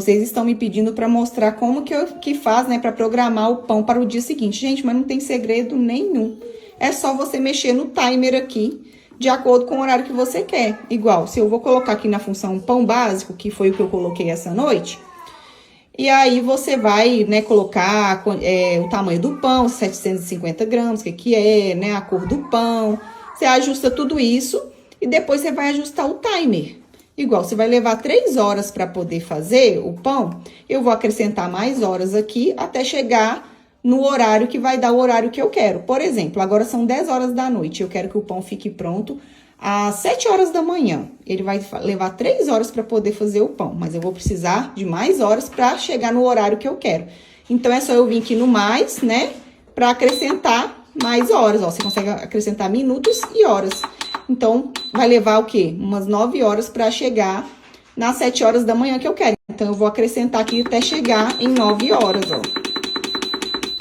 vocês estão me pedindo para mostrar como que faz, né, para programar o pão para o dia seguinte. Gente, mas não tem segredo nenhum. É só você mexer no timer aqui, de acordo com o horário que você quer. Igual, se eu vou colocar aqui na função pão básico, que foi o que eu coloquei essa noite, e aí você vai, né, colocar o tamanho do pão, 750 gramas, o que é, né, a cor do pão. Você ajusta tudo isso e depois você vai ajustar o timer. Igual, você vai levar 3 horas para poder fazer o pão, eu vou acrescentar mais horas aqui até chegar no horário que vai dar o horário que eu quero. Por exemplo, agora são 10 horas da noite, eu quero que o pão fique pronto às 7 horas da manhã. Ele vai levar 3 horas para poder fazer o pão, mas eu vou precisar de mais horas para chegar no horário que eu quero. Então, é só eu vir aqui no mais, né, para acrescentar mais horas, ó. Você consegue acrescentar minutos e horas. Então, vai levar o quê? Umas 9 horas para chegar nas 7 horas da manhã que eu quero. Então, eu vou acrescentar aqui até chegar em 9 horas, ó.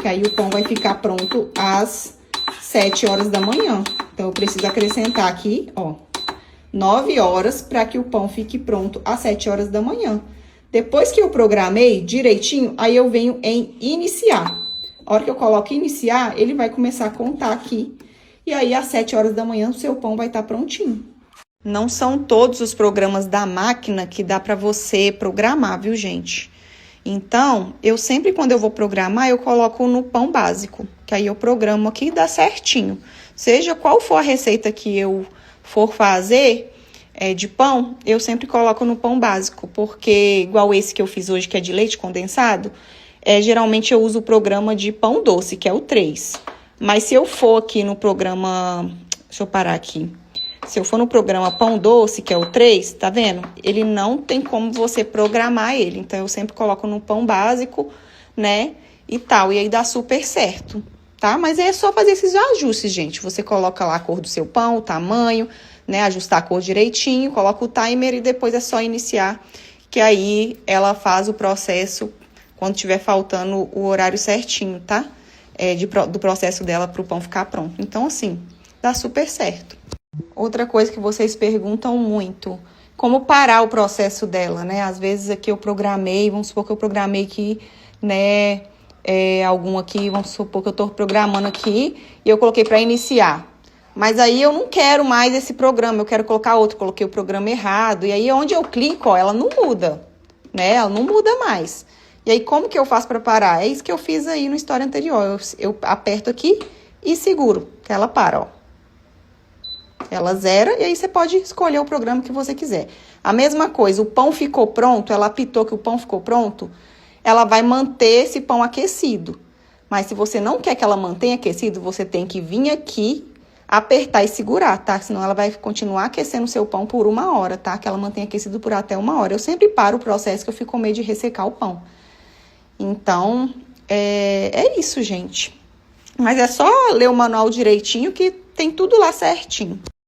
Que aí o pão vai ficar pronto às 7 horas da manhã. Então, eu preciso acrescentar aqui, ó, 9 horas para que o pão fique pronto às 7 horas da manhã. Depois que eu programei direitinho, aí eu venho em iniciar. A hora que eu coloco iniciar, ele vai começar a contar aqui. E aí, às 7 horas da manhã, o seu pão vai estar prontinho. Não são todos os programas da máquina que dá para você programar, viu, gente? Então, eu sempre, quando eu vou programar, eu coloco no pão básico. Que aí eu programo aqui e dá certinho. Seja qual for a receita que eu for fazer de pão, eu sempre coloco no pão básico. Porque, igual esse que eu fiz hoje, que é de leite condensado, geralmente eu uso o programa de pão doce, que é o 3. Mas se eu for aqui no programa... Deixa eu parar aqui. Se eu for no programa pão doce, que é o 3, tá vendo? Ele não tem como você programar ele. Então, eu sempre coloco no pão básico, né? E tal. E aí, dá super certo, tá? Mas é só fazer esses ajustes, gente. Você coloca lá a cor do seu pão, o tamanho, né? Ajustar a cor direitinho, coloca o timer e depois é só iniciar. Que aí, ela faz o processo quando tiver faltando o horário certinho, tá? Do processo dela para o pão ficar pronto. Então, assim, dá super certo. Outra coisa que vocês perguntam muito, como parar o processo dela, né? Às vezes aqui eu programei, vamos supor que eu programei aqui, né? Algum aqui, vamos supor que eu tô programando aqui e eu coloquei para iniciar. Mas aí eu não quero mais esse programa, eu quero colocar outro, coloquei o programa errado. E aí onde eu clico, ó, ela não muda, né? Ela não muda mais. E aí, como que eu faço para parar? É isso que eu fiz aí no história anterior. Eu aperto aqui e seguro, que ela para, ó. Ela zera e aí você pode escolher o programa que você quiser. A mesma coisa, o pão ficou pronto, ela apitou que o pão ficou pronto, ela vai manter esse pão aquecido. Mas se você não quer que ela mantenha aquecido, você tem que vir aqui, apertar e segurar, tá? Senão ela vai continuar aquecendo o seu pão por 1 hora, tá? Que ela mantenha aquecido por até 1 hora. Eu sempre paro o processo que eu fico com medo de ressecar o pão. Então, é isso, gente. Mas é só ler o manual direitinho que tem tudo lá certinho.